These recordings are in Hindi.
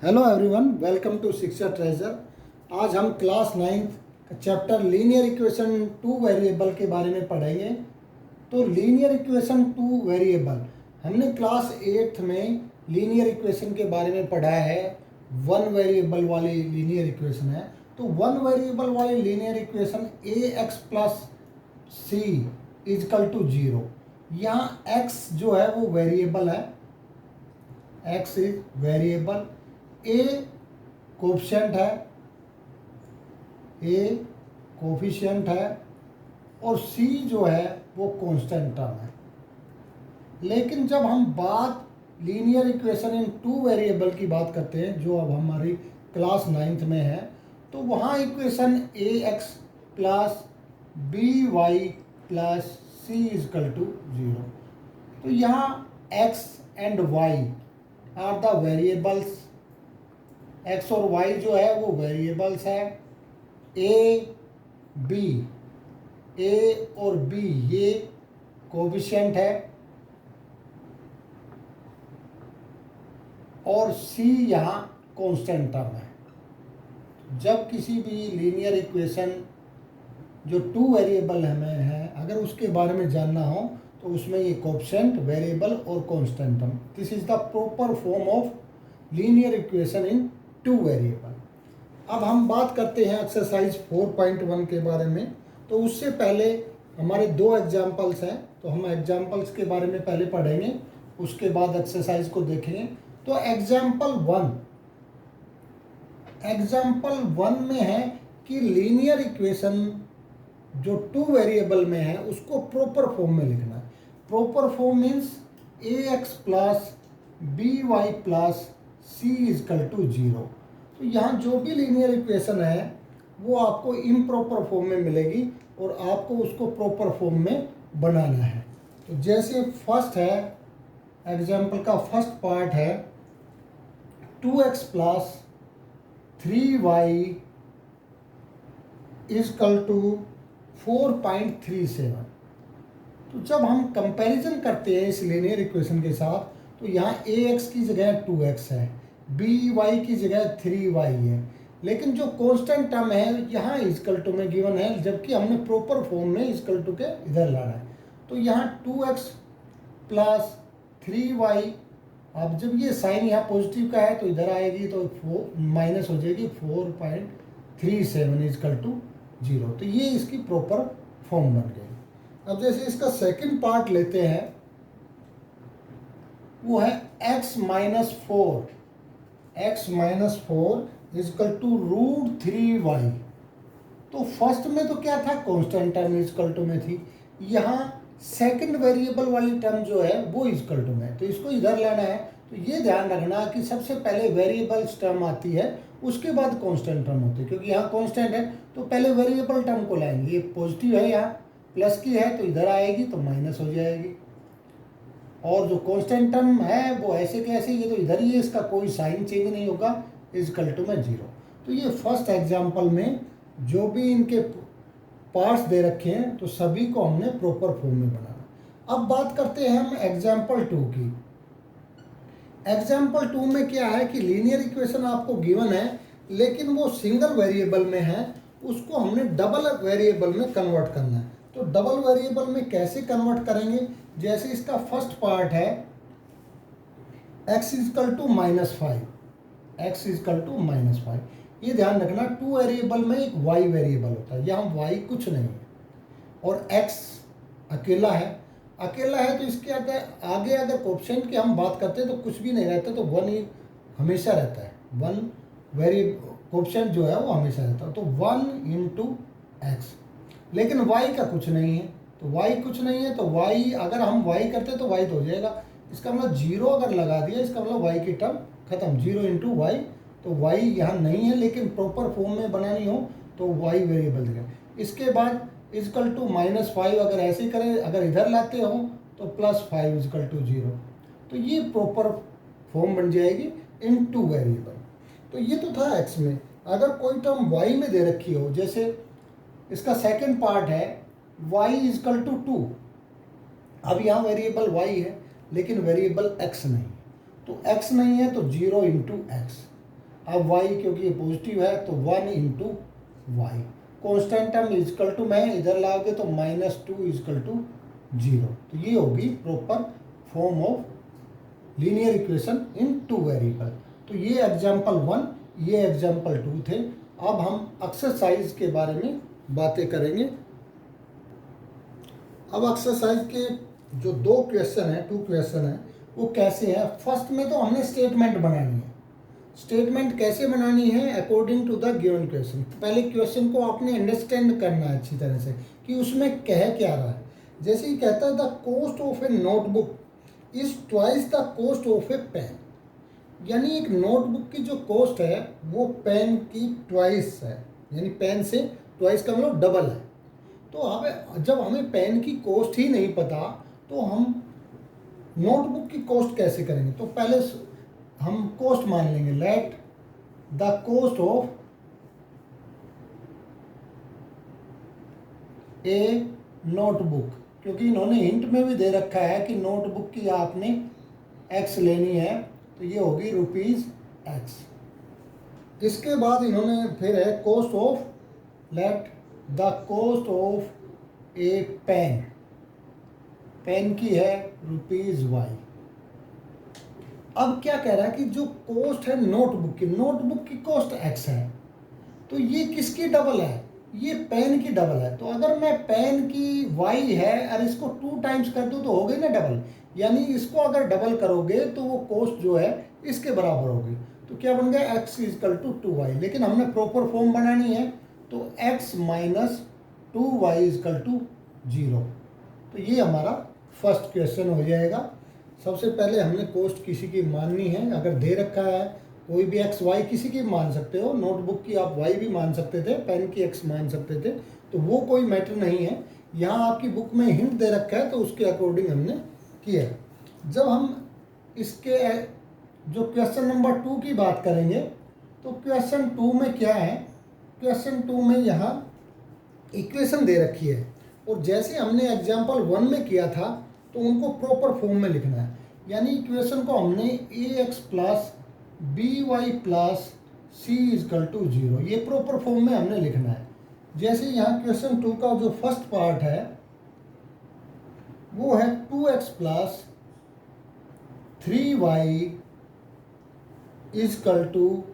Hello everyone, welcome to Shiksha Treasure. आज हम class 9th chapter linear equation two variable के बारे में पढ़ेंगे। तो लीनियर इक्वेशन टू वेरिएबल हमने क्लास 8th में लीनियर इक्वेशन के बारे में पढ़ा है। वन वेरिएबल वाली लीनियर इक्वेशन है। तो वन वेरिएबल वाली linear equation A X plus C equal to 0। यहाँ एक्स जो है वो वेरिएबल है, X is variable, A coefficient है, ए कोफिशिएंट है और सी जो है वो कांस्टेंट टर्म है। लेकिन जब हम बात linear equation in two variable की बात करते हैं, जो अब हमारी क्लास 9th में है, तो वहाँ equation A X plus B Y plus C equal to 0। तो यहाँ X and Y are the variables. X और वाई जो है वो वेरिएबल्स है। ए बी, ए और बी ये कोफिशिएंट है और सी यहाँ कांस्टेंट टर्म है। जब किसी भी लीनियर इक्वेशन जो टू वेरिएबल हमें है, अगर उसके बारे में जानना हो तो उसमें ये कोफिशिएंट, वेरिएबल और constant term, this is the proper form of linear equation in two variable. अब हम बात करते हैं एक्सरसाइज 4.1 के बारे में। तो उससे पहले हमारे दो एग्जाम्पल्स हैं, तो हम एग्जाम्पल्स के बारे में पहले पढ़ेंगे, उसके बाद एक्सरसाइज को देखेंगे। तो एग्जाम्पल वन में है कि लीनियर इक्वेशन जो टू वेरिएबल में है उसको प्रॉपर फॉर्म में लिखना है। Proper form means A X plus B Y plus C equal to 0। तो यहाँ जो भी लीनियर इक्वेशन है वो आपको इम्प्रॉपर फॉर्म में मिलेगी और आपको उसको प्रॉपर फॉर्म में बनाना है। तो जैसे फर्स्ट है, एग्जाम्पल का फर्स्ट पार्ट है 2x plus 3y is equal to 4.37। तो जब हम कंपैरिजन करते हैं इस लीनियर इक्वेशन के साथ, तो यहाँ ax की जगह 2x है, by की जगह 3y है, लेकिन जो कांस्टेंट टर्म है यहाँ इजकल टू में गिवन है, जबकि हमने प्रॉपर फॉर्म में इजकल टू के इधर लाना है। तो यहाँ 2x प्लस 3y, अब जब ये साइन यहाँ पॉजिटिव का है तो इधर आएगी तो माइनस हो जाएगी 4.37 इजकल टू 0। तो ये इसकी प्रॉपर फॉर्म बन गई। अब जैसे इसका सेकंड पार्ट लेते हैं, वो है x minus 4 is equal to √3y। तो फर्स्ट में तो क्या था, कांस्टेंट टर्म इजकल टू में थी। यहाँ सेकंड वेरिएबल वाली टर्म जो है वो इजकल टू में है, तो इसको इधर लाना है। तो ये ध्यान रखना कि सबसे पहले वेरिएबल्स टर्म आती है, उसके बाद कांस्टेंट टर्म होती है। क्योंकि यहाँ कांस्टेंट है तो पहले वेरिएबल टर्म को लाएंगे। ये पॉजिटिव है, यहाँ प्लस की है तो इधर आएगी तो माइनस हो जाएगी, और जो कांस्टेंट टर्म है वो ऐसे के ऐसे, ये तो इधर ही है, इसका कोई साइन चेंज नहीं होगा, इजकल टू में 0। तो ये फर्स्ट एग्जाम्पल में जो भी इनके पार्ट्स दे रखे हैं तो सभी को हमने प्रॉपर फॉर्म में बनाना। अब बात करते हैं हम एग्जाम्पल 2 की। एग्जाम्पल 2 में क्या है कि लीनियर इक्वेशन आपको गिवन है, लेकिन वो सिंगल वेरिएबल में है, उसको हमने डबल वेरिएबल में कन्वर्ट करना है। तो डबल वेरिएबल में कैसे कन्वर्ट करेंगे, जैसे इसका फर्स्ट पार्ट है x equal to -5, x equal to -5। ये ध्यान रखना, टू वेरिएबल में एक y वेरिएबल होता है, यहाँ y कुछ नहीं है और x अकेला है। तो इसके आगे अगर कोफिशिएंट की हम बात करते हैं तो कुछ भी नहीं रहता, तो 1 ही हमेशा रहता है। 1 कोफिशिएंट जो है वो हमेशा रहता है, तो 1 इंटू एक्स। लेकिन y का कुछ नहीं है, तो y कुछ नहीं है, तो y अगर हम y करते तो y तो हो जाएगा। इसका मतलब 0 अगर लगा दिया, इसका मतलब y की टर्म खत्म, 0 इंटू वाई। तो y यहाँ नहीं है, लेकिन प्रॉपर फॉर्म में बनानी हो तो y वेरिएबल देगा। इसके बाद इजकल टू -5 अगर ऐसे ही करें, अगर इधर लाते हो तो +5 इजकल टू 0। तो ये प्रॉपर फॉर्म बन जाएगी इन टू वेरिएबल। तो ये तो था x में। अगर कोई टर्म y में दे रखी हो, जैसे इसका सेकंड पार्ट है y इजकल टू 2। अब यहाँ वेरिएबल y है लेकिन वेरिएबल x नहीं, तो x नहीं है तो 0 इंटू एक्स। अब y क्योंकि ये पॉजिटिव है तो 1 into Y, constant term equal to मैं इधर लाओगे तो -2 इजकल टू 0। तो ये होगी proper form of linear equation in two variable. तो ये एग्जाम्पल 1, ये एग्जाम्पल 2 थे। अब हम एक्सरसाइज के बारे में बातें करेंगे। अब एक्सरसाइज के जो 2 क्वेश्चन है, 2 क्वेश्चन है, वो कैसे है। फर्स्ट में तो हमने स्टेटमेंट बनानी है। स्टेटमेंट कैसे बनानी है, according to the given question. पहले क्वेश्चन को आपने अंडरस्टैंड करना है अच्छी तरह से कि उसमें कह क्या रहा है। जैसे ही कहता है the cost of a notebook is twice the cost of a pen, यानी एक नोटबुक की जो कॉस्ट है वो पेन की ट्वाइस है, यानी पेन से ट्वाइस का मतलब डबल है। तो हमें जब हमें पेन की कॉस्ट ही नहीं पता तो हम नोटबुक की कॉस्ट कैसे करेंगे। तो पहले हम कॉस्ट मान लेंगे, late the cost of a notebook, क्योंकि इन्होंने हिंट में भी दे रखा है कि नोटबुक की आपने x लेनी है, तो ये होगी ₹x। इसके बाद इन्होंने फिर है cost of, let the cost of a pen, pen की है ₹y। अब क्या कह रहा है कि जो कॉस्ट है नोटबुक की कॉस्ट x है, तो ये किसकी डबल है, ये पेन की डबल है। तो अगर मैं पेन की y है और इसको 2 टाइम्स कर दूं तो हो गई ना डबल, यानी इसको अगर डबल करोगे तो वो कॉस्ट जो है इसके बराबर होगी। तो क्या बन गया x इजकल टू 2y, लेकिन हमने प्रॉपर फॉर्म बनानी है तो x minus 2y is equal to 0। तो ये हमारा फर्स्ट क्वेश्चन हो जाएगा। सबसे पहले हमने कॉस्ट किसी की माननी है, अगर दे रखा है कोई भी x y किसी की मान सकते हो, नोटबुक की आप y भी मान सकते थे, पेन की x मान सकते थे, तो वो कोई मैटर नहीं है। यहाँ आपकी बुक में हिंट दे रखा है तो उसके अकॉर्डिंग हमने किया। जब हम इसके जो क्वेश्चन नंबर 2 की बात करेंगे तो क्वेश्चन 2 में क्या है, क्वेश्चन 2 में यहाँ इक्वेशन दे रखी है और जैसे हमने एग्जाम्पल 1 में किया था तो उनको प्रॉपर फॉर्म में लिखना है। यानी इक्वेशन को हमने ax plus by plus c equal to 0, ये प्रॉपर फॉर्म में हमने लिखना है। जैसे यहाँ क्वेश्चन 2 का जो फर्स्ट पार्ट है वो है 2x plus 3y is equal to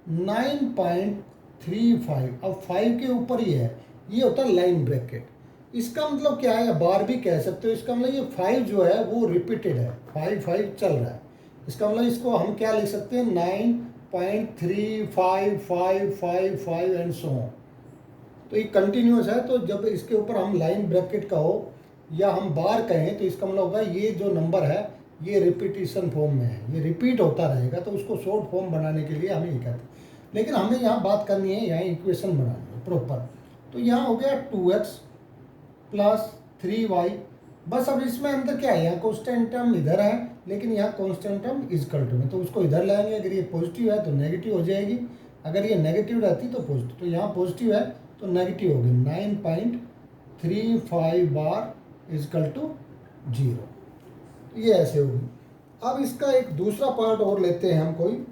9.35। अब 5 के ऊपर ही है, ये होता है लाइन ब्रैकेट। इसका मतलब क्या है, बार भी कह सकते हो, इसका मतलब ये 5 जो है वो रिपीटेड है, 5 चल रहा है। इसका मतलब इसको हम क्या लिख सकते हैं 9.355555 एंड सो ऑन। तो ये कंटिन्यूस है, तो जब इसके ऊपर हम लाइन ब्रैकेट कहो या हम बार कहें तो इसका मतलब होगा ये जो नंबर है ये रिपीटिशन फॉर्म में है, ये रिपीट होता रहेगा, तो उसको शॉर्ट फॉर्म बनाने के लिए हमें ये कहते हैं। लेकिन हमें यहाँ बात करनी है, यहाँ इक्वेशन बनानी है प्रॉपर। तो यहाँ हो गया 2x प्लस 3y, बस अब इसमें अंदर क्या है, यहाँ कॉन्स्टेंट टर्म इधर है लेकिन यहाँ कॉन्स्टेंट टर्म इजकल टू में, तो उसको इधर लाएंगे। अगर ये पॉजिटिव है तो नेगेटिव हो जाएगी, अगर ये नेगेटिव रहती तो पॉजिटिव, तो यहाँ पॉजिटिव है तो नेगेटिव होगी 9.35 बार इजकल टू 0। ये ऐसे होगी। अब इसका एक दूसरा पार्ट और लेते हैं हम कोई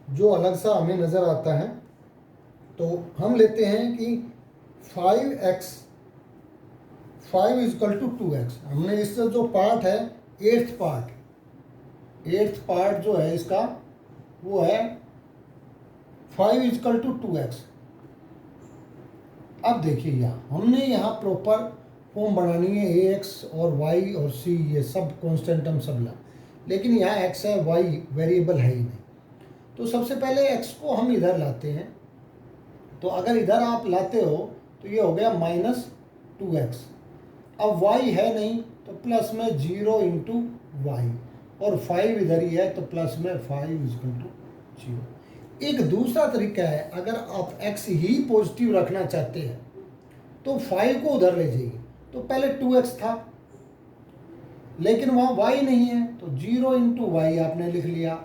जो अलग सा हमें नज़र आता है। तो हम लेते हैं कि 5x 5 इजकल टू 2x। हमने इससे जो पार्ट है एट्थ पार्ट जो है इसका वो है 5 इजकल टू 2x। अब देखिए यहाँ हमने यहाँ प्रॉपर फॉर्म बनानी है, ax और y और c ये सब कॉन्स्टेंट टर्म सब ला, लेकिन यहाँ x है y वेरिएबल है ही नहीं। तो सबसे पहले x को हम इधर लाते हैं, तो अगर इधर आप लाते हो तो ये हो गया -2x। अब y है नहीं तो प्लस में 0 इंटू वाई, और 5 इधर ही है तो प्लस में 5 इजकल टू 0। एक दूसरा तरीका है, अगर आप x ही पॉजिटिव रखना चाहते हैं तो 5 को उधर ले जाइए, तो पहले 2x था लेकिन वहाँ y नहीं है तो 0 इंटू वाई आपने लिख लिया,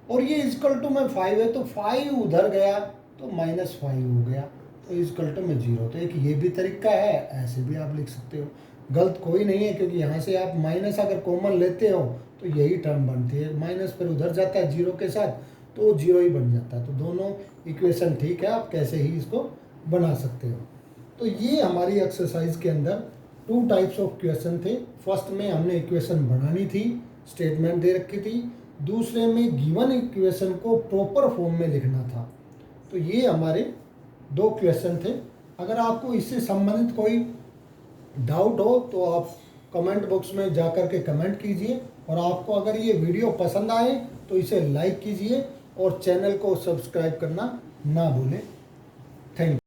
और ये इजकल टू में 5 है तो 5 उधर गया तो -5 हो गया, तो इजकल टू में 0। तो एक ये भी तरीका है, ऐसे भी आप लिख सकते हो, गलत कोई नहीं है, क्योंकि यहाँ से आप माइनस अगर कॉमन लेते हो तो यही टर्म बनती है, माइनस फिर उधर जाता है 0 के साथ, तो वो 0 ही बन जाता है। तो दोनों इक्वेशन ठीक है, आप कैसे ही इसको बना सकते हो। तो ये हमारी एक्सरसाइज के अंदर 2 टाइप्स ऑफ क्वेश्चन थे। फर्स्ट में हमने इक्वेशन बनानी थी, स्टेटमेंट दे रखी थी। दूसरे में गिवन इक्वेशन को प्रॉपर फॉर्म में लिखना था। तो ये हमारे 2 क्वेश्चन थे। अगर आपको इससे संबंधित कोई डाउट हो तो आप कमेंट बॉक्स में जा कर के कमेंट कीजिए, और आपको अगर ये वीडियो पसंद आए तो इसे लाइक कीजिए और चैनल को सब्सक्राइब करना ना भूलें। Thank you.